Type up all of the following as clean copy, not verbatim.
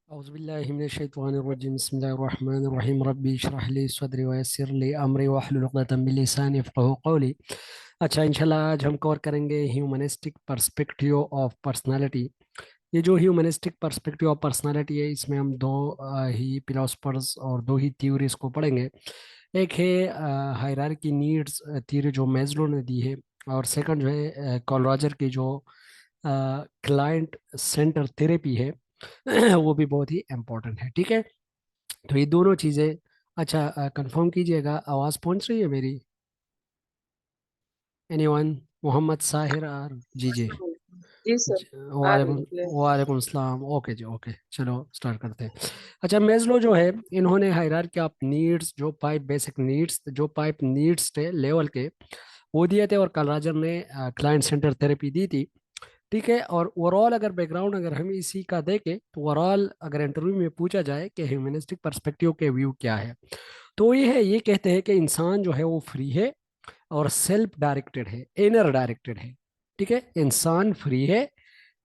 औज़ुबिल्लाहि मिनश्शैतानिर्रजीम बिस्मिल्लाहिर्रहमानिर्रहीम रब्बी इश्रह ली सदरी वयस्सिर ली अमरी वाहलुल उक़दतम मिन लिसानी यफ़क़हू क़ौली। अच्छा, इंशाल्लाह आज हम कवर करेंगे ह्यूमनिस्टिक पर्सपेक्टिव ऑफ पर्सनालिटी। ये जो ह्यूमनिस्टिक पर्सपेक्टिव ऑफ पर्सनालिटी है, इसमें हम दो ही फिलोसफर्स और दो ही थ्योरीज को पढ़ेंगे। एक है हायरार्की नीड्स थ्योरी जो मेस्लो ने दी है, और सेकंड जो है कॉल रॉजर की जो क्लाइंट सेंटर थेरेपी है वो भी बहुत ही इम्पोर्टेंट है। ठीक है, तो ये दोनों चीज़ें। अच्छा, कंफर्म कीजिएगा, आवाज़ पहुंच रही है मेरी? एनीवन? मोहम्मद साहिर और जी जी। जी सर। आ रही वालेकुम। है। वालेकुम सलाम। ओके जी, ओके, चलो स्टार्ट करते हैं। अच्छा, मेस्लो जो है, इन्होंने हायरार्की ऑफ नीड्स, जो फाइव बेसिक नीड्स, जो फाइव नीड्स थे लेवल के, वो दिए थे, और कलराजर ने क्लाइंट सेंटर थेरेपी दी थी। ठीक है, और ओवरऑल अगर बैकग्राउंड अगर हम इसी का देखें, तो ओवरऑल अगर इंटरव्यू में पूछा जाए कि ह्यूमनिस्टिक पर्सपेक्टिव के व्यू क्या है, तो ये है, ये कहते हैं कि इंसान जो है वो फ्री है और सेल्फ डायरेक्टेड है, इनर डायरेक्टेड है। ठीक है, इंसान फ्री है,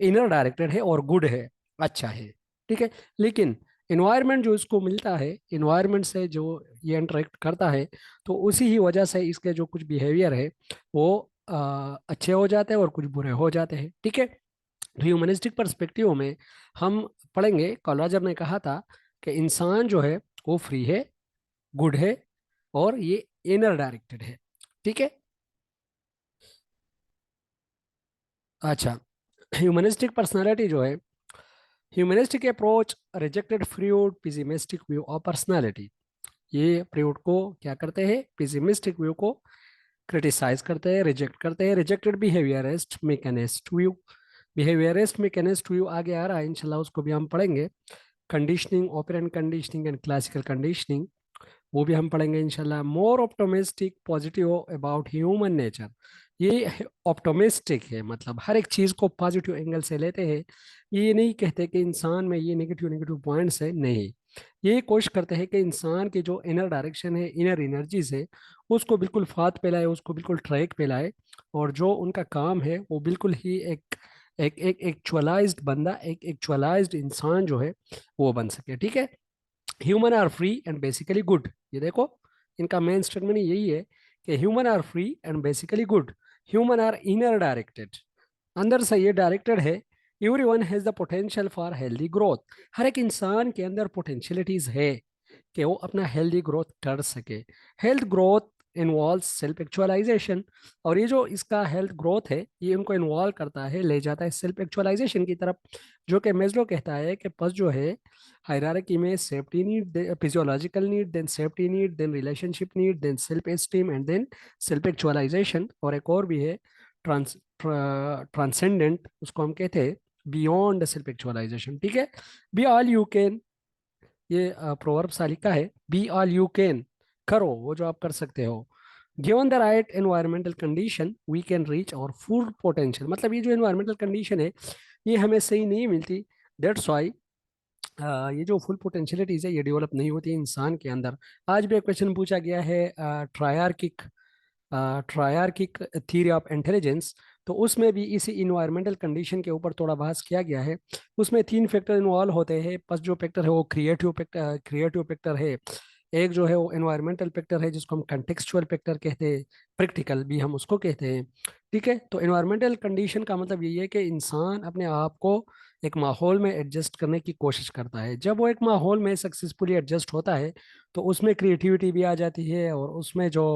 इनर डायरेक्टेड है और गुड है, अच्छा है। ठीक है, लेकिन इन्वायरमेंट जो इसको मिलता है, इन्वायरमेंट से जो ये इंटरेक्ट करता है, तो उसी ही वजह से इसके जो कुछ बिहेवियर है वो अच्छे हो जाते हैं और कुछ बुरे हो जाते हैं। ठीक है, तो ह्यूमनिस्टिक पर्सपेक्टिव में हम पढ़ेंगे, कॉलराजर ने कहा था कि इंसान जो है वो फ्री है, गुड है, और ये इनर डायरेक्टेड है। ठीक है। अच्छा, ह्यूमनिस्टिक पर्सनालिटी जो है, humanistic approach rejected Freud pessimistic view of personality. ये फ्रूड को क्या करते हैं, पिसिमिस्टिक व्यू को क्रिटिसाइज करते हैं, रिजेक्ट करते हैं। Rejected behaviourist mechanist view, behaviourist mechanist view आगे आ रहा है इंशाल्लाह, उसको भी हम पढ़ेंगे। Conditioning, operant conditioning and classical conditioning, वो भी हम पढ़ेंगे इंशाल्लाह। More optimistic positive about human nature, ये ऑप्टोमिस्टिक है, मतलब हर एक चीज़ को पॉजिटिव एंगल से लेते हैं। ये नहीं कहते कि इंसान में ये नेगेटिव नेगेटिव पॉइंट्स है, नहीं। ये कोशिश करते हैं कि इंसान की जो इनर डायरेक्शन है, इनर एनर्जीज है, उसको बिल्कुल फात पे लाए, उसको बिल्कुल ट्रैक पे लाए, और जो उनका काम है वो बिल्कुल ही एक एक एक एक्चुअलाइज्ड बंदा, एक एक्चुअलाइज्ड इंसान जो है वो बन सके। ठीक है, human are free and basically good. ये देखो, इनका मेन स्टेटमेंट यही है कि human are free and basically good, human are inner directed, अंदर से ये डायरेक्टेड है। Every one has the potential for healthy growth, हर एक इंसान के अंदर पोटेंशियलिटीज है कि वो अपना हेल्दी ग्रोथ कर सके। Health growth involve self actualization, और ये जो इसका हेल्थ ग्रोथ है, ये उनको इन्वॉल्व करता है, ले जाता है सेल्फ एक्चुअलाइजेशन की तरफ। जो कि मेस्लो कहता है कि फर्स्ट जो है हायरार्की में, safety need, physiological need, then safety need, then relationship need, then self esteem, and then self actualization. और एक और भी है, ट्रांस ट्रांसेंडेंट, उसको हम कहते हैं बियॉन्ड सेल्फ एक्चुअलाइजेशन। ठीक है, बी ऑल यू कैन, ये प्रोवर्ब सा लिखा है, बी ऑल यू कैन, करो वो जो आप कर सकते हो। Given the right environmental condition we can reach our full potential, मतलब ये जो एनवायरमेंटल कंडीशन है, ये हमें सही नहीं मिलती, दैट्स वाई ये जो फुल पोटेंशियलिटीज है ये डेवलप नहीं होती इंसान के अंदर। आज भी एक क्वेश्चन पूछा गया है, triarchic triarchic theory of intelligence, तो उसमें भी इसी इन्वायरमेंटल कंडीशन के ऊपर थोड़ा बहस किया गया है। उसमें तीन फैक्टर इन्वॉल्व होते हैं। फर्स्ट जो फैक्टर है वो क्रिएटिव फैक्टर है। एक जो है वो एनवायरमेंटल फैक्टर है, जिसको हम कंटेक्सचुअल फैक्टर कहते हैं, प्रैक्टिकल भी हम उसको कहते हैं। ठीक है, तो एनवायरमेंटल कंडीशन का मतलब यही है कि इंसान अपने आप को एक माहौल में एडजस्ट करने की कोशिश करता है। जब वो एक माहौल में सक्सेसफुली एडजस्ट होता है, तो उसमें क्रिएटिविटी भी आ जाती है, और उसमें जो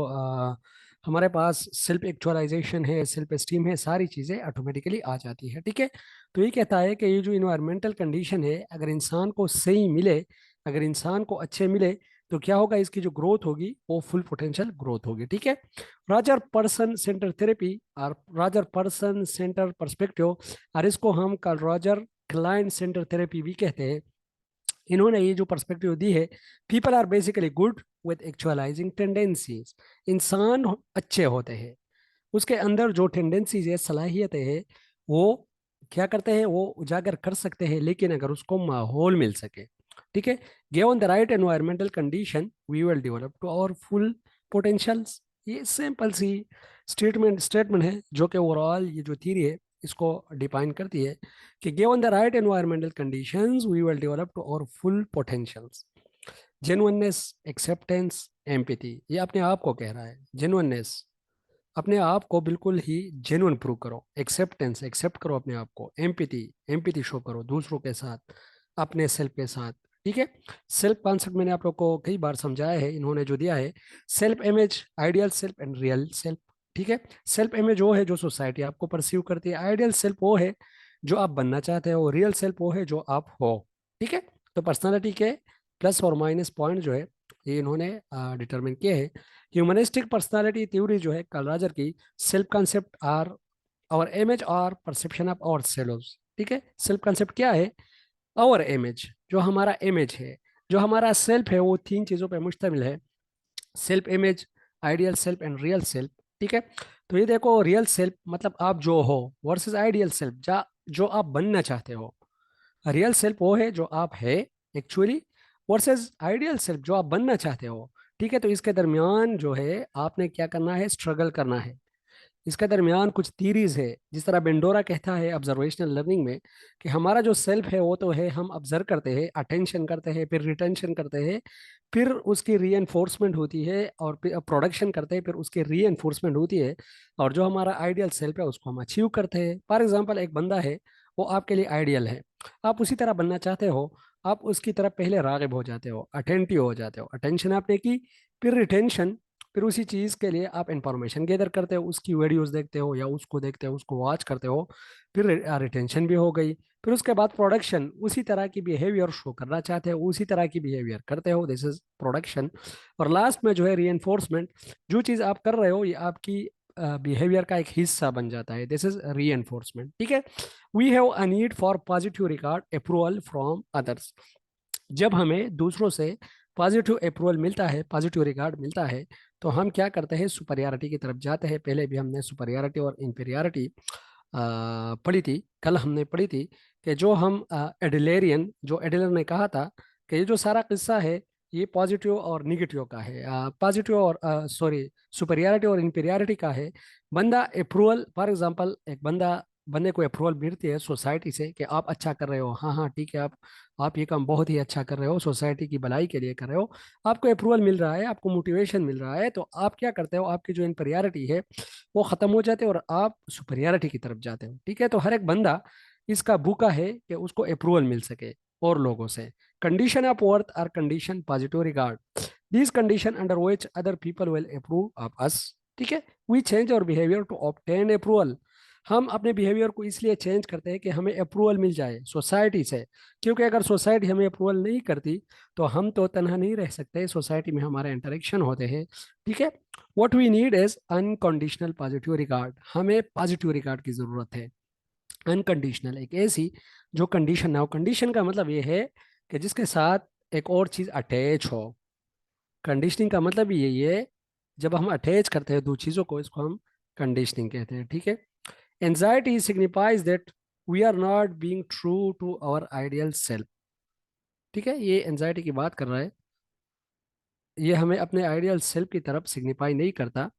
हमारे पास सेल्फ एक्चुअलाइजेशन है, सेल्फ एस्टीम है, सारी चीज़ें ऑटोमेटिकली आ जाती है। ठीक है, तो ये कहता है कि ये जो इन्वायरमेंटल कंडीशन है, अगर इंसान को सही मिले, अगर इंसान को अच्छे मिले, तो क्या होगा, इसकी जो ग्रोथ होगी वो फुल पोटेंशियल ग्रोथ होगी। ठीक है, राजर पर्सन सेंटर थेरेपी और राजर पर्सन सेंटर पर्सपेक्टिव, और इसको हम कल रॉजर क्लाइंट सेंटर थेरेपी भी कहते हैं। इन्होंने ये जो पर्सपेक्टिव दी है, people are basically good with actualizing tendencies, इंसान अच्छे होते हैं, उसके अंदर जो टेंडेंसीज है, सलाहियतें हैं, वो क्या करते हैं, वो उजागर कर सकते हैं, लेकिन अगर उसको माहौल मिल सके। ठीक है, given the right environmental condition we will develop to our full potentials. ये सिंपल सी स्टेटमेंट है, जो कि ओवरऑल ये जो थ्योरी है इसको डिफाइन करती है कि given the right environmental conditions we will develop to our full potentials. Genuineness, acceptance, empathy, ये अपने आप को कह रहा है। जेन्युइननेस, अपने आप को बिल्कुल ही जेन्युइन प्रूव करो। एक्सेप्टेंस, एक्सेप्ट करो अपने आप को। एम्पैथी, एम्पैथी शो करो दूसरों के साथ, अपने सेल्फ के साथ। ठीक है। सेल्फ कॉन्सेप्ट मैंने आप लोग को कई बार समझाया है, इन्होंने जो दिया है, self image, ideal self and real self. ठीक है। सेल्फ इमेज वो है जो सोसाइटी आपको परसीव करती है, आइडियल सेल्फ वो है जो आप बनना चाहते हो, रियल सेल्फ वो है जो आप हो। ठीक है। तो पर्सनालिटी के प्लस और माइनस पॉइंट जो है ये इन्होंने डिटरमिन किए हैं। ह्यूमनिस्टिक पर्सनालिटी थ्योरी जो है कार्ल रॉजर की, सेल्फ कॉन्सेप्ट आर और इमेज और परसेप्शन ऑफ आवर सेल्व्स। ठीक है। सेल्फ कॉन्सेप्ट क्या है? आवर इमेज, जो हमारा इमेज है, जो हमारा सेल्फ है, वो तीन चीजों पर मुश्तमिल है। Self image, ideal self and real self. ठीक है। तो ये देखो, रियल सेल्फ मतलब आप जो हो वर्सेस आइडियल सेल्फ जो आप बनना चाहते हो। रियल सेल्फ वो है जो आप है एक्चुअली, वर्सेस आइडियल सेल्फ जो आप बनना चाहते हो। ठीक है। तो इसके दरमियान जो है आपने क्या करना है, स्ट्रगल करना है। इसके दरमियान कुछ थीरीज है, जिस तरह बेंडोरा कहता है ऑब्जर्वेशनल लर्निंग में कि हमारा जो सेल्फ है वो तो है, हम ऑब्जर्व करते हैं, अटेंशन करते हैं, फिर रिटेंशन करते हैं, फिर उसकी री होती है, और प्रोडक्शन करते हैं, फिर उसकी री होती है। और जो हमारा आइडियल सेल्फ है उसको हम अचीव करते हैं। फॉर एग्जाम्पल, एक बंदा है, वो आपके लिए आइडियल है, आप उसी तरह बनना चाहते हो, आप उसकी तरफ पहले रागिब हो जाते हो, अटेंटिव हो जाते हो, अटेंशन आपने की, फिर रिटेंशन, फिर उसी चीज़ के लिए आप इंफॉर्मेशन गैदर करते हो, उसकी वीडियोस देखते हो या उसको देखते हो, उसको वॉच करते हो, फिर रिटेंशन भी हो गई। फिर उसके बाद प्रोडक्शन, उसी तरह की बिहेवियर शो करना चाहते हो, उसी तरह की बिहेवियर करते हो, दिस इज प्रोडक्शन। और लास्ट में जो है री, जो चीज़ आप कर रहे हो ये आपकी बिहेवियर का एक हिस्सा बन जाता है, दिस इज री। ठीक है। We have a need for positive regard approval from others. जब हमें दूसरों से पॉजिटिव अप्रूवल मिलता है, पॉजिटिव रिगार्ड मिलता है, तो हम क्या करते हैं, सुपरियरिटी की तरफ जाते हैं। पहले भी हमने सुपरियरिटी और इंफीरियरिटी पढ़ी थी, कल हमने पढ़ी थी कि जो हम एडिलेरियन, जो एडिलर ने कहा था कि ये जो सारा किस्सा है ये पॉजिटिव और निगेटिव का है, पॉजिटिव और सॉरी सुपरियरिटी और इंफीरियरिटी का है। बंदा अप्रूवल, फॉर एग्जांपल, एक बंदे को अप्रूवल मिलती है सोसाइटी से कि आप अच्छा कर रहे हो, हाँ हाँ ठीक है, आप ये काम बहुत ही अच्छा कर रहे हो, सोसाइटी की भलाई के लिए कर रहे हो, आपको अप्रूवल मिल रहा है, आपको मोटिवेशन मिल रहा है, तो आप क्या करते हो, आपकी जो इनफीरियरिटी है वो खत्म हो जाते हैं और आप सुपरियरिटी की तरफ जाते हो। ठीक है। तो हर एक बंदा इसका भूखा है कि उसको अप्रूवल मिल सके और लोगों से। Condition of worth are condition positive regard, this condition under which other people will approve of us. ठीक है। We change our behavior to obtain approval, हम अपने बिहेवियर को इसलिए चेंज करते हैं कि हमें अप्रूवल मिल जाए सोसाइटी से। क्योंकि अगर सोसाइटी हमें अप्रूवल नहीं करती तो हम तो तनहा नहीं रह सकते, सोसाइटी में हमारे इंटरेक्शन होते हैं। ठीक है। What we need is unconditional positive regard, हमें पॉजिटिव रिगार्ड की जरूरत है। अनकंडीशनल एक ऐसी जो कंडीशन ना हो, कंडीशन का मतलब ये है कि जिसके साथ एक और चीज अटैच हो। कंडीशनिंग का मतलब यही है, जब हम अटैच करते हैं दो चीजों को, इसको हम कंडीशनिंग कहते हैं। ठीक है। Anxiety signifies that we are not being true to our ideal self. ठीक है। ये एंजाइटी की बात कर रहा है, ये हमें अपने आइडियल सेल्फ की तरफ सिग्निफाई नहीं करता।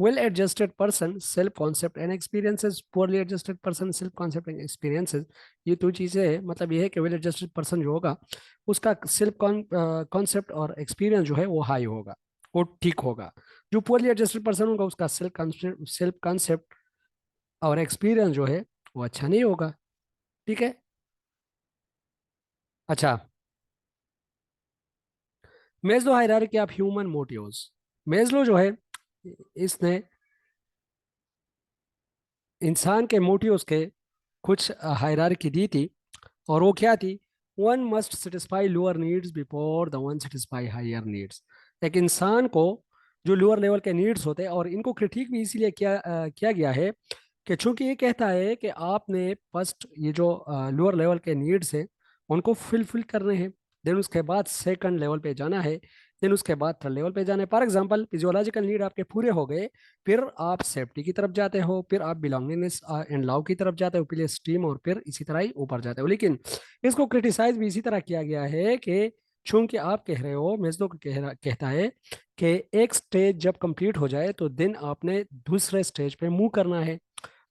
Well adjusted person self concept and experiences, poorly adjusted person self concept and experiences, ये दो चीजें हैं। मतलब ये है कि वेल एडजस्टेड पर्सन जो होगा उसका सेल्फ कॉन्सेप्ट और एक्सपीरियंस जो है वो हाई होगा, वो ठीक होगा। जो पुअरली एडजस्टेड पर्सन होगा उसका सेल्फ कॉन्सेप्ट और एक्सपीरियंस जो है वो अच्छा नहीं होगा। ठीक है। अच्छा, मेजलो हायरार्की ऑफ ह्यूमन मोटिव्स। मेजलो जो है इसने इंसान के मोटिव्स के कुछ हायरार्की दी थी, और वो क्या थी, one must satisfy lower needs before the one satisfy higher needs. एक इंसान को जो लोअर लेवल के नीड्स होते हैं, और इनको क्रिटिक भी इसीलिए किया गया है कि चूंकि ये कहता है कि आपने फर्स्ट ये जो लोअर लेवल के नीड्स हैं उनको फिलफिल करने हैं, देन उसके बाद सेकंड लेवल पे जाना है, देन उसके बाद थर्ड लेवल पे जाना है। फॉर एग्जांपल, फिजियोलॉजिकल नीड आपके पूरे हो गए, फिर आप सेफ्टी की तरफ जाते हो, फिर आप बिलोंगिंगनेस एंड लव की तरफ जाते हो, फिर स्टीम, और फिर इसी तरह ही ऊपर जाते हो। लेकिन इसको क्रिटिसाइज भी इसी तरह किया गया है कि चूंकि आप कह रहे हो, मेजलो कहता है कि एक स्टेज जब कंप्लीट हो जाए तो देन आपने दूसरे स्टेज पे मूव करना है।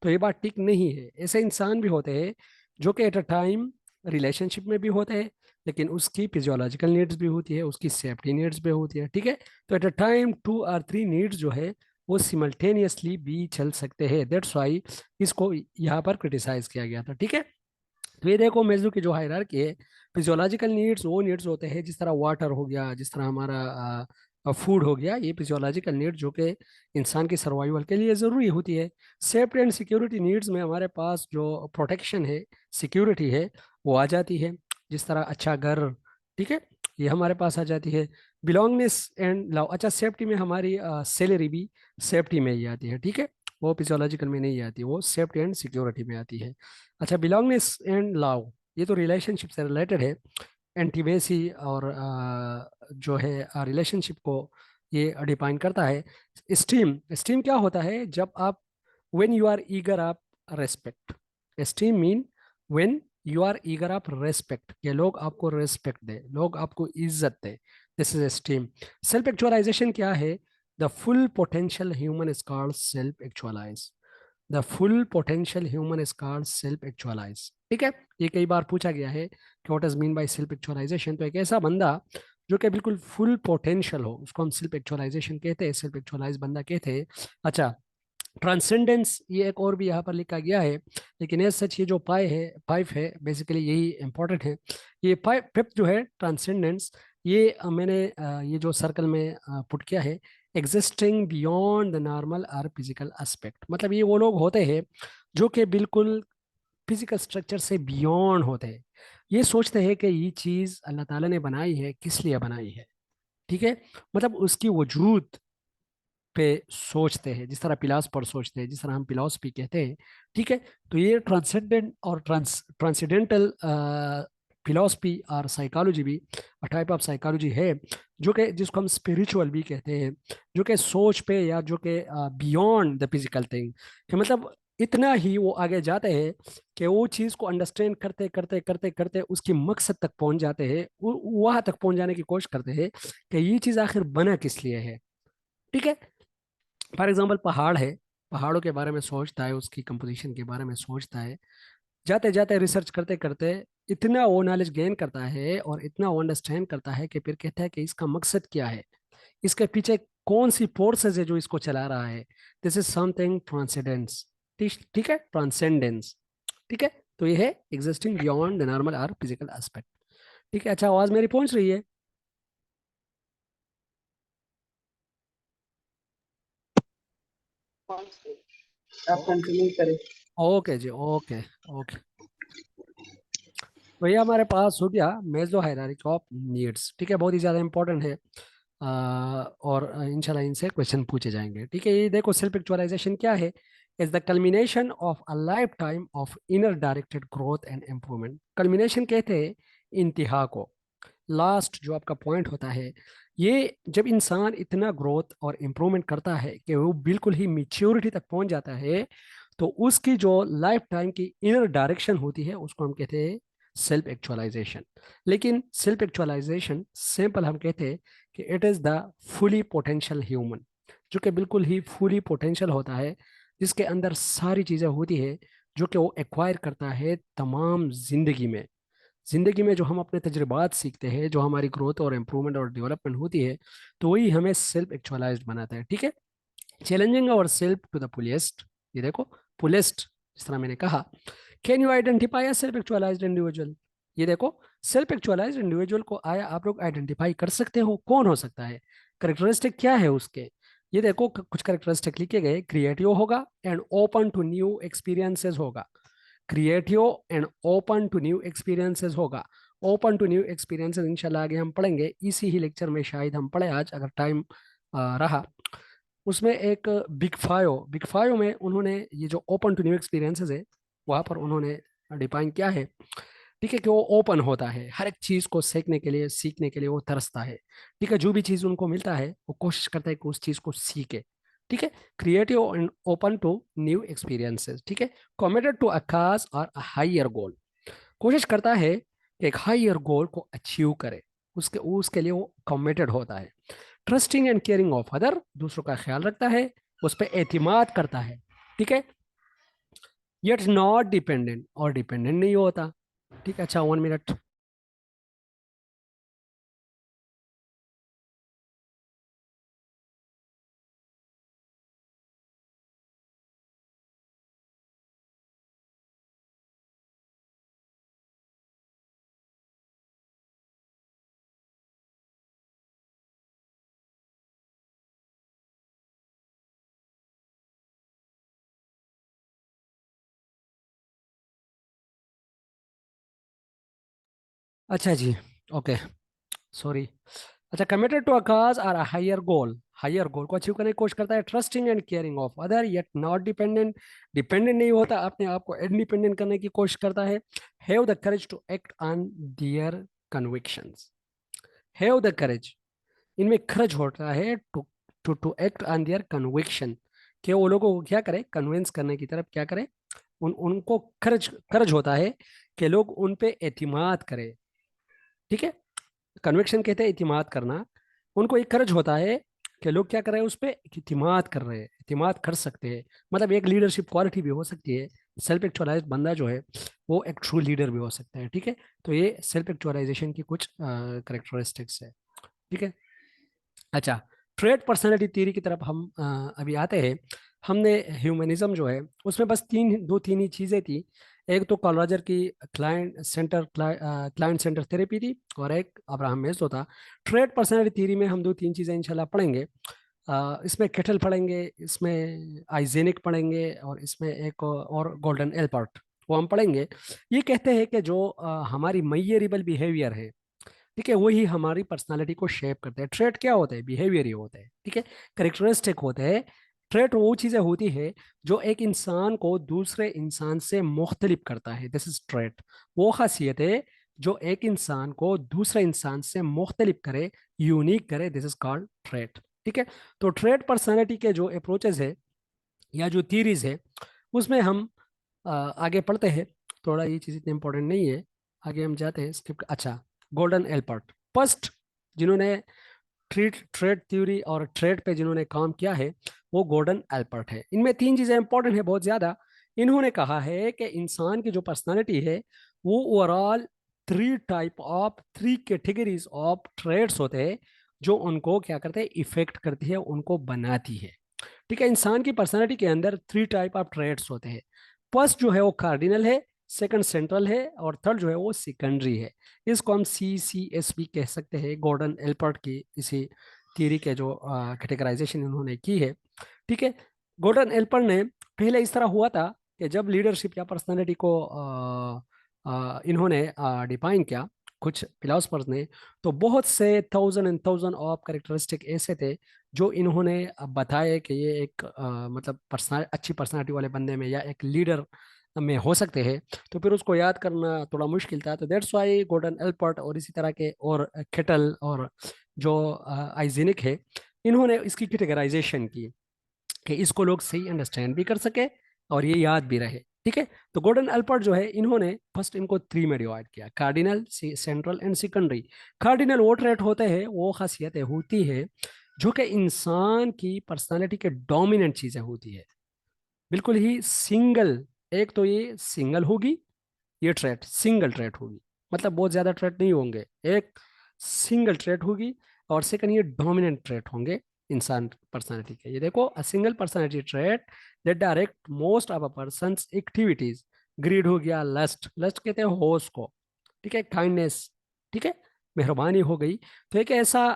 तो ये बात ठीक नहीं है। ऐसे इंसान भी होते हैं जो कि एट अ टाइम रिलेशनशिप में भी होते हैं, लेकिन उसकी फिजियोलॉजिकल नीड्स भी होती है, उसकी सेफ्टी नीड्स भी होती है, ठीक है। तो एट अ टाइम 2 और 3 नीड्स जो है वो सिमल्टेनियसली भी चल सकते हैं। दैट्स वाई इसको यहाँ पर क्रिटिसाइज किया गया था, ठीक है। तो ये देखो मेजो की जो हायरार्की है, फिजियोलॉजिकल नीड्स वो नीड्स होते हैं जिस तरह वाटर हो गया, जिस तरह हमारा फूड हो गया, ये फिजियोलॉजिकल नीड्स जो कि इंसान की सर्वाइवल के लिए ज़रूरी होती है। सेफ्टी एंड सिक्योरिटी नीड्स में हमारे पास जो प्रोटेक्शन है, सिक्योरिटी है, वो आ जाती है, जिस तरह अच्छा घर, ठीक है, ये हमारे पास आ जाती है। बिलोंगनेस एंड लव, अच्छा सेफ्टी में हमारी सैलरी भी सेफ्टी में ही आती है, ठीक है, वो फिजियोलॉजिकल में नहीं आती, वो सेफ्टी एंड सिक्योरिटी में आती है। अच्छा बिलोंगनेस एंड लव, ये तो रिलेशनशिप से रिलेटेड है। इंटीमेसी और जो है रिलेशनशिप को ये डिफाइन करता है। स्टीम, स्टीम क्या होता है, जब आप व्हेन यू आर ईगर आप respect. Esteem mean when you are eager आप रेस्पेक्ट, ये लोग आपको रेस्पेक्ट दे, लोग आपको इज्जत दे, this is esteem. Self actualization क्या है, the full potential human is called self actualize. The full potential human is called self actualize, ठीक है। ये कई बार पूछा गया है कि what is mean by self actualization. तो एक ऐसा बंदा जो कि बिल्कुल फुल पोटेंशियल हो, उसको हम सेल्फ एक्चुअलाइजेशन कहते हैं, सेल्फ एक्चुअलाइज बंदा कहते हैं। अच्छा ट्रांसेंडेंस, ये एक और भी यहाँ पर लिखा गया है, लेकिन एज सच ये जो पाई है, फाइव है, बेसिकली यही इंपॉर्टेंट है। ये फाइव फिफ्थ जो है ट्रांसेंडेंस, ये मैंने ये जो सर्कल में पुट किया है, एग्जिस्टिंग बियॉन्ड द नॉर्मल और फिजिकल एस्पेक्ट, मतलब ये वो लोग होते हैं जो कि बिल्कुल फिजिकल स्ट्रक्चर से बियॉन्ड होते हैं। ये सोचते हैं कि ये चीज़ अल्लाह ताला ने बनाई है, किस लिए बनाई है, ठीक है, मतलब उसकी वजूद पे सोचते हैं, जिस तरह फिलासफर सोचते हैं, जिस तरह हम फिलॉसफी कहते हैं, ठीक है। तो ये ट्रांसेंडेंट और ट्रांसेंडेंटल फिलॉसफी और साइकोलॉजी भी टाइप ऑफ साइकोलॉजी है, जो कि जिसको हम स्पिरिचुअल भी कहते हैं, जो कि सोच पे या जो कि बियॉन्ड द फिजिकल थिंग, कि मतलब इतना ही वो आगे जाते हैं कि वो चीज़ को अंडरस्टैंड करते करते करते करते उसकी मकसद तक पहुंच जाते हैं, वहां तक पहुंच जाने की कोशिश करते हैं कि ये चीज़ आखिर बना किस लिए है, ठीक है। फॉर एग्जाम्पल पहाड़ है, पहाड़ों के बारे में सोचता है, उसकी कंपोजिशन के बारे में सोचता है, जाते जाते रिसर्च करते करते इतना वो नॉलेज गेन करता है और इतना वो अंडरस्टैंड करता है कि फिर कहता है कि इसका मकसद क्या है, इसके पीछे कौन सी फोर्सेस है जो इसको चला रहा है। दिस इज समथिंग ट्रांसेंडेंस, ठीक है, ट्रांसेंडेंस, ठीक है। तो ये है एग्जिस्टिंग बियॉन्ड द नॉर्मल और फिजिकल एस्पेक्ट, ठीक है। अच्छा आवाज मेरी पहुंच रही है? आप कंटिन्यू करें। ओके जी, ओके, ओके। तो ये हमारे पास हो गया मेजो हायरार्की ऑफ नीड्स, ठीक है, बहुत ही ज़्यादा इंपॉर्टेंट है। और इंशाल्लाह इनसे क्वेश्चन पूछे जाएंगे, ठीक है। ये देखो सेल्फ एक्चुअलाइजेशन क्या है, is the culmination of a life time of inner directed growth and improvement. Culmination कहते हैं इंतहा को, लास्ट जो आपका पॉइंट होता है, ये जब इंसान इतना ग्रोथ और इम्प्रूवमेंट करता है कि वो बिल्कुल ही मेच्योरिटी तक पहुंच जाता है, तो उसकी जो लाइफ टाइम की इनर डायरेक्शन होती है उसको हम कहते हैं सेल्फ एक्चुअलाइजेशन। लेकिन सेल्फ एक्चुअलाइजेशन सिंपल हम कहते हैं कि it is the fully potential human, जो कि बिल्कुल ही फुली पोटेंशियल होता है, जिसके अंदर सारी चीज़ें होती है जो कि वो एक्वायर करता है तमाम जिंदगी में। जिंदगी में जो हम अपने तजुर्बात सीखते हैं, जो हमारी ग्रोथ और इम्प्रूवमेंट और डेवलपमेंट होती है, तो वही हमें सेल्फ एक्चुअलाइज्ड बनाता है, ठीक है। Challenging our self to the fullest, ये देखो फुलेस्ट, जिस तरह मैंने कहा, can you identify a self actualized individual. ये देखो सेल्फ एक्चुअलाइज्ड इंडिविजुअल को आया आप लोग आइडेंटिफाई कर सकते हो, कौन हो सकता है, करेक्टरिस्टिक क्या है उसके। ये देखो कुछ करेक्टरिस्टिक लिखे गए, क्रिएटिव होगा and open to new experiences होगा, creative and open to new experiences होगा। ओपन टू न्यू एक्सपीरियंसेस इंशाल्लाह आगे हम पढ़ेंगे, इसी ही लेक्चर में शायद हम पढ़े आज अगर टाइम रहा। उसमें एक बिग फाइव में उन्होंने ये जो ओपन टू न्यू एक्सपीरियंसेस है, वहाँ पर उन्होंने डिफाइन किया है, ठीक है, कि वो ओपन होता है हर एक चीज़ को सीखने के लिए, सीखने के लिए वो तरसता है, ठीक है, जो भी चीज़ उनको मिलता है वो कोशिश करता है कि उस चीज़ को सीखे, ठीक है। Creative and open to new experiences, ठीक है। कमिटेड टू अ काज और अ हायर गोल, कोशिश करता है कि एक हायर गोल को अचीव करे, उसके उसके लिए वो कमिटेड होता है। Trusting and caring of other, दूसरों का ख्याल रखता है, उस पर एतमाद करता है, ठीक है। येट नॉट डिपेंडेंट, और डिपेंडेंट नहीं होता। ठीक है, अच्छा 1 मिनट। अच्छा जी, ओके, सॉरी। अच्छा, कमिटेड टू अ काज और अ हायर गोल, हायर गोल को अचीव करने की कोशिश करता है, trusting and caring of other yet not dependent, dependent नहीं होता, अपने आप को इंडिपेंडेंट करने की कोशिश करता है। Have the courage to act on their convictions, have the courage, इनमें खर्च होता है to to to act on their conviction, कि वो लोगों को क्या करे, कन्विंस करने की तरफ क्या करे, उनको खर्च खर्च होता है कि लोग उन पे एतमाद करें। ठीक है, कन्विक्शन कहते हैं इतिमाद करना, उनको एक कर्ज होता है कि लोग क्या कर रहे हैं, उस पर इतिमाद कर रहे हैं, इतिमाद कर सकते हैं। मतलब एक लीडरशिप क्वालिटी भी हो सकती है, सेल्फ एक्चुअलाइज बंदा जो है वो एक ट्रू लीडर भी हो सकता है। ठीक है, तो ये सेल्फ एक्चुअलाइजेशन की कुछ करेक्टरिस्टिक्स है। ठीक है, अच्छा, ट्रेड पर्सनालिटी थ्योरी की तरफ हम अभी आते हैं। हमने ह्यूमनिज्म जो है उसमें बस दो तीन ही चीज़ें थी। एक तो कॉल रॉजर की क्लाइंट सेंटर थेरेपी थी, और एक अब्राहम मेस्लो था। ट्रेड पर्सनालिटी थ्योरी में हम दो तीन चीज़ें इंशाल्लाह पढ़ेंगे। इसमें केटल पढ़ेंगे, इसमें आइजेनिक पढ़ेंगे, और इसमें एक और गोल्डन एल्पर्ट, वो हम पढ़ेंगे। ये कहते हैं कि जो हमारी मैयरेबल बिहेवियर है, ठीक है, वही हमारी पर्सनालिटी को शेप करते हैं। ट्रेट क्या होते हैं, बिहेवियर ही होते हैं। ठीक है, करेक्टरिस्टिक होते हैं। ट्रेट वो चीज़ें होती है जो एक इंसान को दूसरे इंसान से मुख्तलिफ करता है, दिस इज ट्रेट। वो खासियत है जो एक इंसान को दूसरे इंसान से मुख्तलिफ करे, यूनिक करे, दिस इज कॉल्ड ट्रेट। ठीक है, तो ट्रेट पर्सनालिटी के जो अप्रोचेस है या जो थीरीज है, उसमें हम आगे पढ़ते हैं। थोड़ा ये चीज़ इतनी इंपॉर्टेंट नहीं है, आगे हम जाते हैं स्किप। अच्छा, गोल्डन एल्पर्ट फर्स्ट, जिन्होंने ट्रेड थ्योरी और ट्रेड पे जिन्होंने काम किया है, वो गोल्डन एल्पर्ट है। इनमें तीन चीज़ें इंपॉर्टेंट है बहुत ज़्यादा। इन्होंने कहा है कि इंसान की जो पर्सनालिटी है वो overall three categories of traits होते हैं, जो उनको क्या करते हैं, इफेक्ट करती है, उनको बनाती है। ठीक है, इंसान की पर्सनालिटी के अंदर 3 टाइप ऑफ ट्रेड्स होते हैं। फर्स्ट जो है वो कार्डिनल है, सेकंड सेंट्रल है, और थर्ड जो है वो सेकेंडरी है। इसको हम CCS भी कह सकते हैं, गॉर्डन एल्पर्ट की इसी थियरी के जो कैटेगराइजेशन इन्होंने की है। ठीक है, गॉर्डन एल्पर्ट ने पहले इस तरह हुआ था कि जब लीडरशिप या पर्सनालिटी को इन्होंने डिफाइन किया, कुछ फिलोसफर्स ने, तो बहुत से thousand and thousand of characteristic ऐसे थे जो इन्होंने बताए कि ये एक मतलब पर्सनल अच्छी पर्सनालिटी वाले बंदे में या एक लीडर में हो सकते हैं। तो फिर उसको याद करना थोड़ा मुश्किल था, तो दैट्स वाई गोल्डन एल्पर्ट और इसी तरह के और केटल और जो आइजेनिक है, इन्होंने इसकी कैटेगराइजेशन की कि इसको लोग सही अंडरस्टैंड भी कर सके और ये याद भी रहे। ठीक है, तो गोल्डन अल्पर्ट जो है, इन्होंने फर्स्ट इनको 3 में डिवाइड किया, cardinal, central and secondary. Cardinal वो ट्रेट होते हैं, वो खासियतें होती है जो कि इंसान की पर्सनालिटी के डोमिनेंट चीजें होती है, बिल्कुल ही सिंगल। एक तो ये सिंगल होगी, ये ट्रेट सिंगल ट्रेट होगी, मतलब बहुत ज्यादा ट्रेट नहीं होंगे, एक सिंगल ट्रेट होगी। और सेकंड, ये डोमिनेंट ट्रेट होंगे इंसान पर्सनालिटी के। ये देखो, a single personality trait that direct most of a person's activities, greed हो गया, लस्ट, लस्ट कहते हैं होश को, ठीक है, काइंडनेस, ठीक है, मेहरबानी हो गई। तो एक ऐसा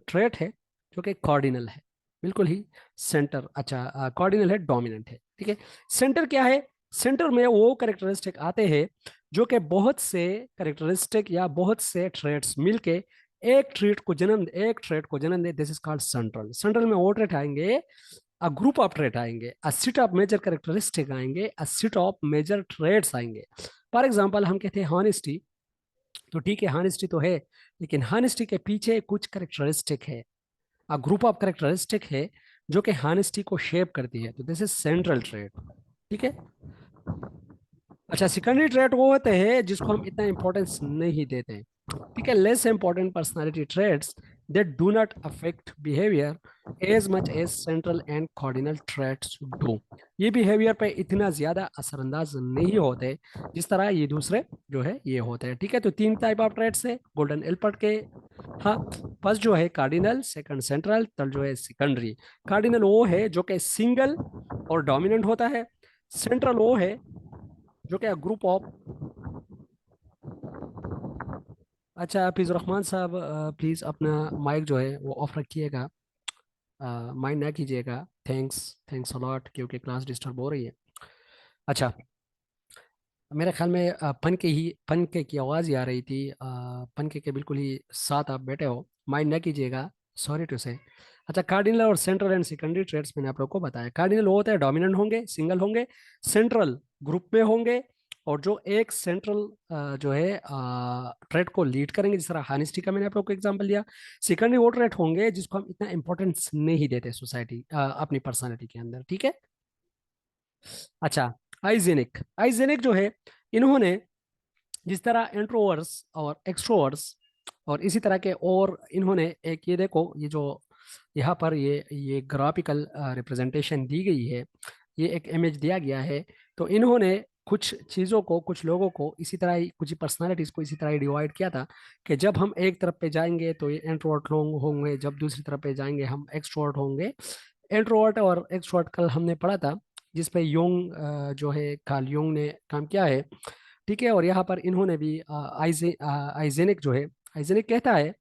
ट्रेट है जो कि कार्डिनल है, बिल्कुल ही सेंटर। अच्छा, कार्डिनल है, डोमिनेंट है। ठीक है, सेंटर क्या है, सेंटर में वो कैरेक्टरिस्टिक आते हैं जो कि बहुत से कैरेक्टरिस्टिक या बहुत से ट्रेट्स मिलके एक ट्रेट को जन्म दे, this is called central. Central में वो ट्रेट आएंगे, अ ग्रुप ऑफ ट्रेट आएंगे, a set of major characteristic आएंगे, a set of major traits आएंगे। फॉर एग्जांपल हम कहते हैं हॉनेस्टी, तो ठीक है हॉनेस्टी तो है, लेकिन हॉनेस्टी के पीछे कुछ कैरेक्टरिस्टिक है, अ ग्रुप ऑफ कैरेक्टरिस्टिक है जो कि हॉनेस्टी को शेप करती है, तो दिस इज सेंट्रल ट्रेट। ठीक है, अच्छा, सेकेंडरी ट्रेट वो होते हैं जिसको हम इतना इंपॉर्टेंस नहीं देते हैं। ठीक है, less important personality traits that do not affect behavior as much as central and cardinal traits do. ये बिहेवियर पे इतना ज्यादा असरअंदाज नहीं होते जिस तरह ये दूसरे जो है ये होते हैं। ठीक है, तो तीन टाइप ऑफ ट्रेट्स है गोल्डन एल्पर्ट के। हाँ, फर्स्ट जो है कार्डिनल, सेकंड सेंट्रल, थर्ड जो है सेकेंडरी। कार्डिनल वो है जो कि सिंगल और डोमिनेंट होता है। सेंट्रल वो है जो कि ग्रुप ऑफ। अच्छा हाफिज रहमान साहब, प्लीज अपना माइक जो है वो ऑफ रखिएगा, माइंड ना कीजिएगा। थैंक्स, थैंक्स अलॉट, क्योंकि क्लास डिस्टर्ब हो रही है। अच्छा, मेरे ख्याल में पनके की आवाज़ ही आ रही थी। पनके के बिल्कुल ही साथ आप बैठे हो, माइंड ना कीजिएगा, सॉरी टू से। अच्छा, कार्डिनल और सेंट्रल एंड सेकेंडरी ट्रेड्स मैंने आप लोग को बताया। कार्डिनल वो होते हैं डोमिनेंट होंगे, सिंगल होंगे, सेंट्रल ग्रुप में होंगे, और जो एक सेंट्रल जो है ट्रेड को लीड करेंगे, जिस तरह हानिस्टी का मैंने आप लोग को एग्जांपल दिया। सेकेंडरी वो ट्रेड होंगे जिसको हम इतना इंपॉर्टेंस नहीं देते सोसाइटी अपनी पर्सनालिटी के अंदर। ठीक है। अच्छा, आइजेनिक। आइजेनिक जो है, इन्होंने जिस तरह इंट्रोवर्स और एक्सट्रोवर्स और इसी तरह के, और इन्होंने एक ये देखो, ये जो यहाँ पर ये ग्राफिकल रिप्रेजेंटेशन दी गई है, ये एक इमेज दिया गया है। तो इन्होंने कुछ चीज़ों को, कुछ लोगों को इसी तरह ही, कुछ पर्सनालिटीज को इसी तरह ही डिवाइड किया था कि जब हम एक तरफ पे जाएंगे तो ये इंट्रोवर्ट लोग होंगे, जब दूसरी तरफ पे जाएंगे हम एक्सट्रोवर्ट होंगे। इंट्रोवर्ट और एक्सट्रोवर्ट कल हमने पढ़ा था, जिस पे योंग जो है कार्ल योंग ने काम किया है। ठीक है, और यहाँ पर इन्होंने भी आइजेनिक जो है, आइजेनिक कहता है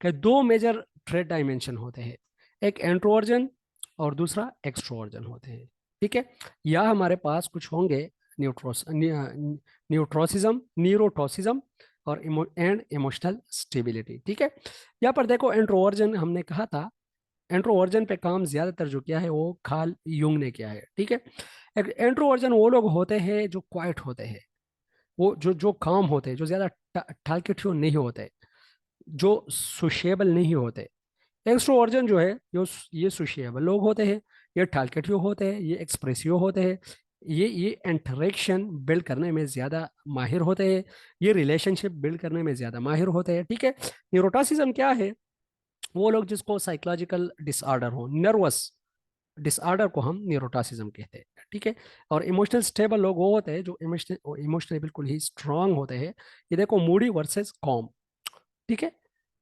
कि दो मेजर ट्रेड डायमेंशन होते हैं, एक इंट्रोवर्जन और दूसरा एक्सट्रोवर्जन होते हैं। ठीक है, या हमारे पास कुछ होंगे न्यूट्रोसिज्म, न्यूरोटोसिज्म और इमोशनल स्टेबिलिटी। ठीक है, यहाँ पर देखो इंट्रोवर्जन हमने कहा था, इंट्रोवर्जन पे काम ज्यादातर जो किया है वो कार्ल युंग ने किया है। ठीक है, इंट्रोवर्जन वो लोग होते हैं जो क्वाइट होते हैं, वो जो जो काम होते हैं, जो ज्यादा टालकिटिव नहीं होते, जो सोशेबल नहीं होते। एक्सट्रोवर्जन जो है, ये सोशेबल लोग होते हैं, ये टालकिटिव होते हैं, ये एक्सप्रेसिव होते हैं, ये इंटरेक्शन बिल्ड करने में ज्यादा माहिर होते हैं, ये रिलेशनशिप बिल्ड करने में ज्यादा माहिर होते हैं। ठीक है, न्यूरोटिसिज्म क्या है? वो लोग जिसको साइकोलॉजिकल डिसऑर्डर हो, नर्वस डिसऑर्डर को हम न्यूरोटिसिज्म कहते हैं। ठीक है, और इमोशनल स्टेबल लोग वो होते हैं जो इमोशनली बिल्कुल ही स्ट्रांग होते हैं। ये देखो, मूडी वर्सेस कॉम। ठीक है,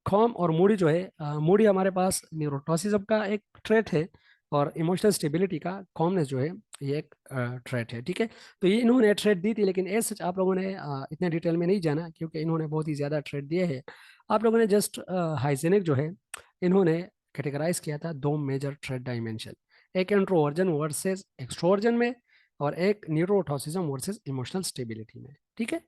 कॉम और मूडी जो है, मूडी हमारे पास न्यूरोटिसिज्म का एक ट्रेट है, और इमोशनल स्टेबिलिटी का कॉमनेस जो है ये एक ट्रेट है। ठीक है, तो ये इन्होंने ट्रेट दी थी, लेकिन एज सच आप लोगों ने इतने डिटेल में नहीं जाना, क्योंकि इन्होंने बहुत ही ज़्यादा ट्रेट दिए हैं। आप लोगों ने जस्ट हाइजेनिक जो है, इन्होंने कैटेगराइज किया था दो मेजर ट्रेट डायमेंशन, एक इंट्रोवर्जन वर्सेस एक्सट्रोवर्जन में, और एक न्यूरोटॉसिज्म वर्सेस इमोशनल स्टेबिलिटी में। ठीक है।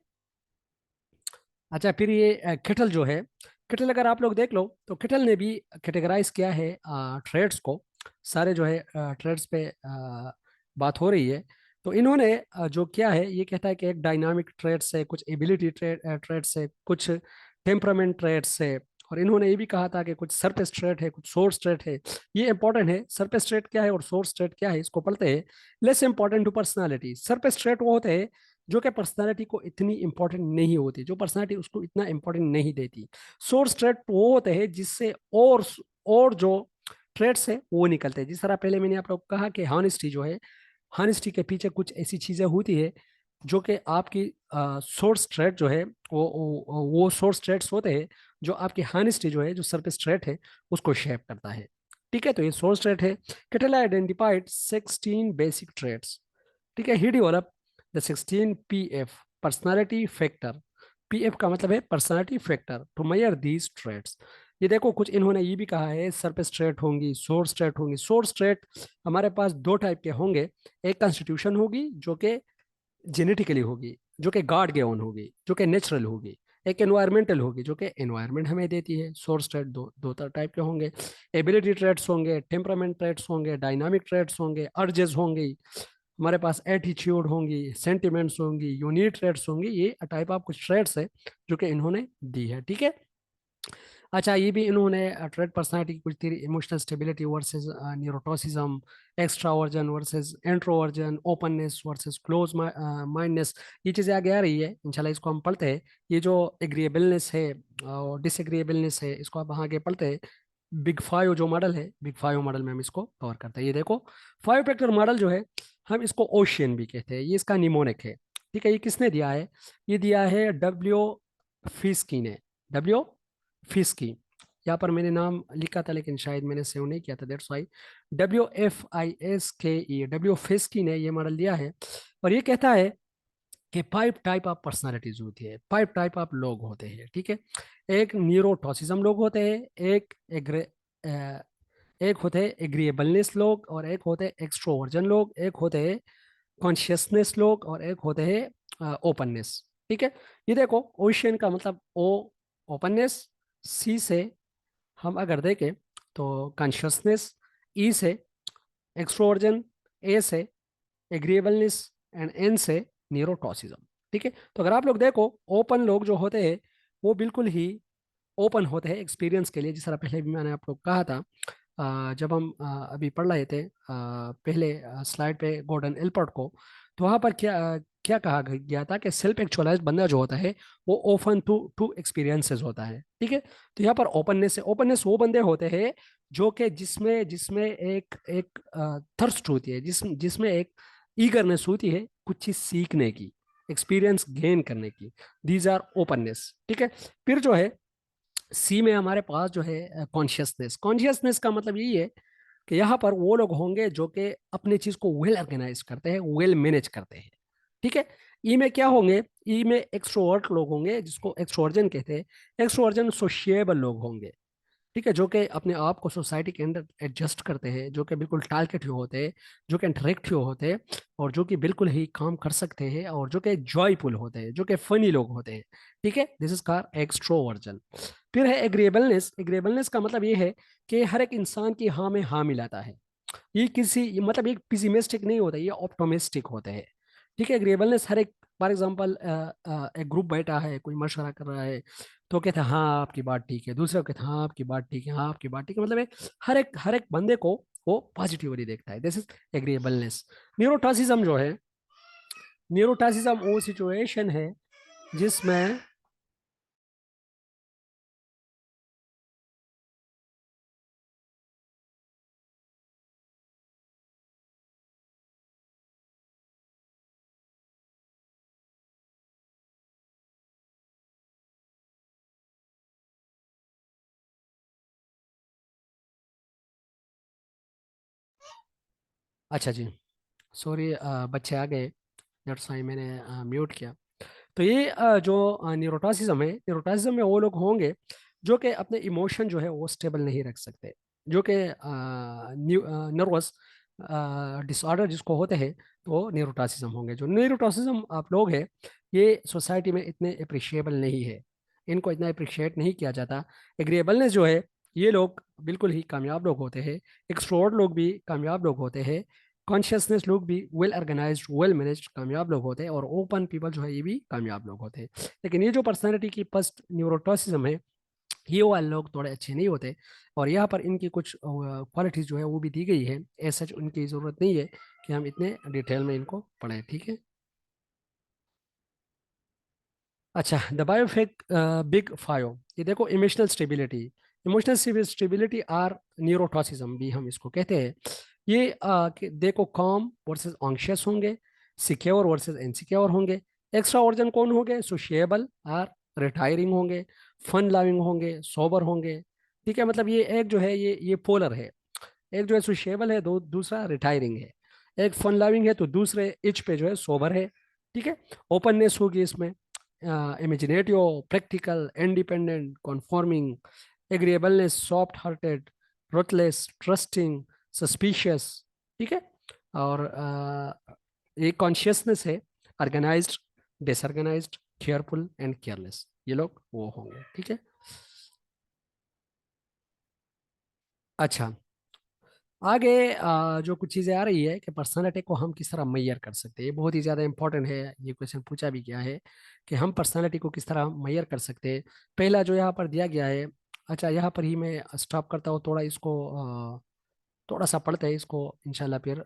अच्छा, फिर ये किटल जो है, किटल अगर आप लोग देख लो तो किटल ने भी कैटेगराइज किया है ट्रेड्स को। सारे जो है ट्रेड्स पे बात हो रही है। तो इन्होंने जो किया है, ये कहता है कि एक डायनामिक ट्रेड्स है, कुछ एबिलिटी ट्रेड्स है, कुछ टेम्परामेंट ट्रेड्स है, और इन्होंने ये भी कहा था कि कुछ सरफेस ट्रेट है, कुछ सोर्स ट्रेट है। ये इंपॉर्टेंट है, सरफेस ट्रेट क्या है और सोर्स ट्रेट क्या है, इसको पढ़ते हैं। Less important to personality, surface trait वो होते हैं जो कि पर्सनालिटी को इतनी इंपॉर्टेंट नहीं होती, जो पर्सनालिटी उसको इतना इंपॉर्टेंट नहीं देती। सोर्स ट्रेट वो होते हैं जिससे और जो ट्रेड्स है वो निकलते हैं। जिस तरह पहले मैंने आप लोग को कहा कि हॉनेस्टी जो है, हॉनेस्टी के पीछे कुछ ऐसी चीजें होती है जो कि आपकी सोर्स ट्रेट जो है, वो सोर्स ट्रेट्स होते हैं जो आपकी हॉनेस्टी जो है, जो सरफेस ट्रेट है, उसको शेप करता है। ठीक है, तो ये सोर्स ट्रेट है। Cattell identified 16 basic traits. ठीक है, he develop the 16 PF personality factor. PF का मतलब है personality factor to measure these traits. ये देखो, कुछ इन्होंने ये भी कहा है, सरफेस ट्रेट होंगी, सोर्स ट्रेट होंगी। सोर्स ट्रेट हमारे पास दो टाइप के होंगे, एक कॉन्स्टिट्यूशन होगी जो कि जेनेटिकली होगी, जो कि गॉड गिवन होगी, जो कि नेचुरल होगी। एक एनवायरमेंटल होगी जो कि एनवायरमेंट हमें देती है। सोर्स ट्रेट दो दो टाइप के होंगे, एबिलिटी ट्रेट्स होंगे, टेम्परामेंट ट्रेट्स होंगे, डायनामिक ट्रेट्स होंगे, अर्जेस होंगी, हमारे पास एटीट्यूड होंगी, सेंटिमेंट्स होंगी, यूनिट ट्रेड्स होंगी। ये टाइप ऑफ कुछ ट्रेड्स है जो कि इन्होंने दी है। ठीक है। अच्छा, ये भी इन्होंने ट्रेड पर्सनालिटी की कुछ थी, emotional stability versus neuroticism, extraversion versus introversion, openness versus close mindedness. ये चीज़ें आगे आ रही है, इंशाल्लाह इसको हम पढ़ते हैं। ये जो एग्रीएबलनेस है और डिसएग्रीएबलनेस है, इसको आप आगे पढ़ते हैं। बिग फाइव जो मॉडल है, बिग फाइव मॉडल में हम इसको कवर करते हैं। ये देखो, फाइव फैक्टर मॉडल जो है, हम इसको ओशियन भी कहते हैं, ये इसका निमोनिक है। ठीक है, ये किसने दिया है? ये दिया है डब्ल्यू फिस्की ने। डब्ल्यू फिस्की, यहाँ पर मैंने नाम लिखा था लेकिन शायद मैंने सेव नहीं किया था, दैट्स वाई। WFISKE, डब्ल्यू फिस्की ने ये मॉडल दिया है। और ये कहता है कि फाइव टाइप ऑफ पर्सनालिटीज होती है, फाइव टाइप ऑफ लोग होते हैं। ठीक है, एक न्यूरोटॉसिज्म लोग होते हैं, एक होते हैं एग्रीएबलनेस लोग, और एक होते हैं एक्सट्रोवर्जन लोग, एक होते हैं कॉन्शियसनेस लोग, और एक होते हैं ओपननेस। ठीक है, ये देखो, ओशियन का मतलब ओ ओपननेस, सी से हम अगर देखें तो कॉन्शियसनेस, ई से एक्सट्रोवर्जन, ए से एग्रीएबलनेस, एंड एन से न्यूरोटॉसिज्म। ठीक है, तो अगर आप लोग देखो, ओपन लोग जो होते हैं वो बिल्कुल ही ओपन होते हैं एक्सपीरियंस के लिए, जिस तरह पहले भी मैंने आप लोग कहा था। जब हम अभी पढ़ रहे थे पहले स्लाइड पे गॉर्डन एल्पर्ट को, तो वहाँ पर क्या कहा गया था कि सेल्फ एक्चुअलाइज्ड बंदा जो होता है वो ओपन टू टू एक्सपीरियंसेस होता है। ठीक है, तो यहाँ पर ओपननेस है, ओपननेस वो बंदे होते हैं जो कि जिसमें जिसमें एक एक थर्स्ट होती है, जिसमें एक ईगरनेस होती है कुछ चीज सीखने की, एक्सपीरियंस गेन करने की। These are openness. ठीक है, फिर जो है सी में हमारे पास जो है कॉन्शियसनेस। कॉन्शियसनेस का मतलब यही है कि यहाँ पर वो लोग होंगे जो कि अपनी चीज को वेल ऑर्गेनाइज करते हैं, वेल मैनेज करते हैं। ठीक है, ई में क्या होंगे? ई में एक्सट्रोवर्ट लोग होंगे, जिसको एक्सट्रोवर्जन कहते हैं। एक्सट्रोवर्जन सोशिएबल लोग होंगे। ठीक है, जो कि अपने आप को सोसाइटी के अंदर एडजस्ट करते हैं, जो कि बिल्कुल टारगेट होते हैं, जो कि इंटरेक्टिव होते हैं, और जो कि बिल्कुल ही काम कर सकते हैं, और जो कि जॉयफुल होते हैं, जो कि फनी लोग होते हैं। ठीक है, दिस इज कार एक्सट्रोवर्जन। फिर है एग्रीएबलनेस। एग्रीएबलनेस का मतलब ये है कि हर एक इंसान की हाँ में हाँ मिलाता है। ये मतलब एक पिसिमिस्टिक नहीं होता, ये ऑप्टोमिस्टिक होते हैं। ठीक है, एग्रीएबलनेस हर एक, फॉर एग्जांपल एक ग्रुप बैठा है, कोई मशवरा कर रहा है, तो कहते हैं हाँ आपकी बात ठीक है, दूसरा कहते हैं हाँ आपकी बात ठीक है, हाँ आपकी बात ठीक है, मतलब हर एक बंदे को वो पॉजिटिवली देखता है। This is agreeableness. न्यूरोटॉसिज्म जो है, न्यूरोटॉसिज्म वो सिचुएशन है जिसमें, अच्छा जी, सॉरी, बच्चे आ गए, दैट्स व्हाई मैंने म्यूट किया। तो ये जो न्यूरोटॉसिज्म है, न्यूरोटॉसिज्म में वो लोग होंगे जो कि अपने इमोशन जो है वो स्टेबल नहीं रख सकते, जो कि नर्वस डिसऑर्डर जिसको होते हैं, तो वो न्यूरोटॉसिज्म होंगे। जो न्यूरोटॉसिज्म आप लोग हैं, ये सोसाइटी में इतने अप्रिशिएबल नहीं है, इनको इतना अप्रिशिएट नहीं किया जाता। एग्रीएबलनेस जो है, ये लोग बिल्कुल ही कामयाब लोग होते हैं। एक्सट्रोवर्ट लोग भी कामयाब लोग होते हैं। कॉन्शियसनेस लोग भी वेल ऑर्गेनाइज्ड, वेल मैनेज्ड कामयाब लोग होते हैं। और ओपन पीपल जो है ये भी कामयाब लोग होते हैं। लेकिन ये जो पर्सनैलिटी की फर्स्ट न्यूरोटॉसिज्म है, ये वाले लोग थोड़े अच्छे नहीं होते। और यहाँ पर इनकी कुछ क्वालिटीज जो है वो भी दी गई है, ऐसा उनकी ज़रूरत नहीं है कि हम इतने डिटेल में इनको पढ़ें। ठीक है, अच्छा, द बायोफेक बिग फाइव, ये देखो, emotional stability. Emotional stability or neuroticism भी हम इसको कहते हैं। ये देखो, कॉम वर्सेस ऑन्शियस होंगे, सिक्योर वर्सेस इनसिक्योर होंगे। एक्स्ट्रा वर्जन कौन होंगे? सोशिएबल और रिटायरिंग होंगे, फन लविंग होंगे, सोबर होंगे। ठीक है, मतलब ये एक जो है ये पोलर है। एक जो है सोशिएबल है, दूसरा रिटायरिंग है। एक फन लविंग है तो दूसरे इच पे जो है सोबर है। ठीक है, ओपननेस होगी इसमें, imaginative, practical, independent, conforming. Agreeableness, soft hearted, ruthless, trusting, suspicious. ठीक है, और ये कॉन्शियसनेस है, organised, disorganised, careful and careless, ये लोग वो होंगे। ठीक है, अच्छा, आगे जो कुछ चीज़ें आ रही है कि पर्सनालिटी को हम किस तरह मैयर कर सकते हैं, ये बहुत ही ज़्यादा इंपॉर्टेंट है। ये क्वेश्चन पूछा भी गया है कि हम पर्सनालिटी को किस तरह मैयर कर सकते हैं। पहला जो यहाँ पर दिया गया है, अच्छा, यहाँ पर ही मैं स्टॉप करता हूँ, थोड़ा इसको थोड़ा सा पढ़ते हैं इसको, इंशाल्लाह फिर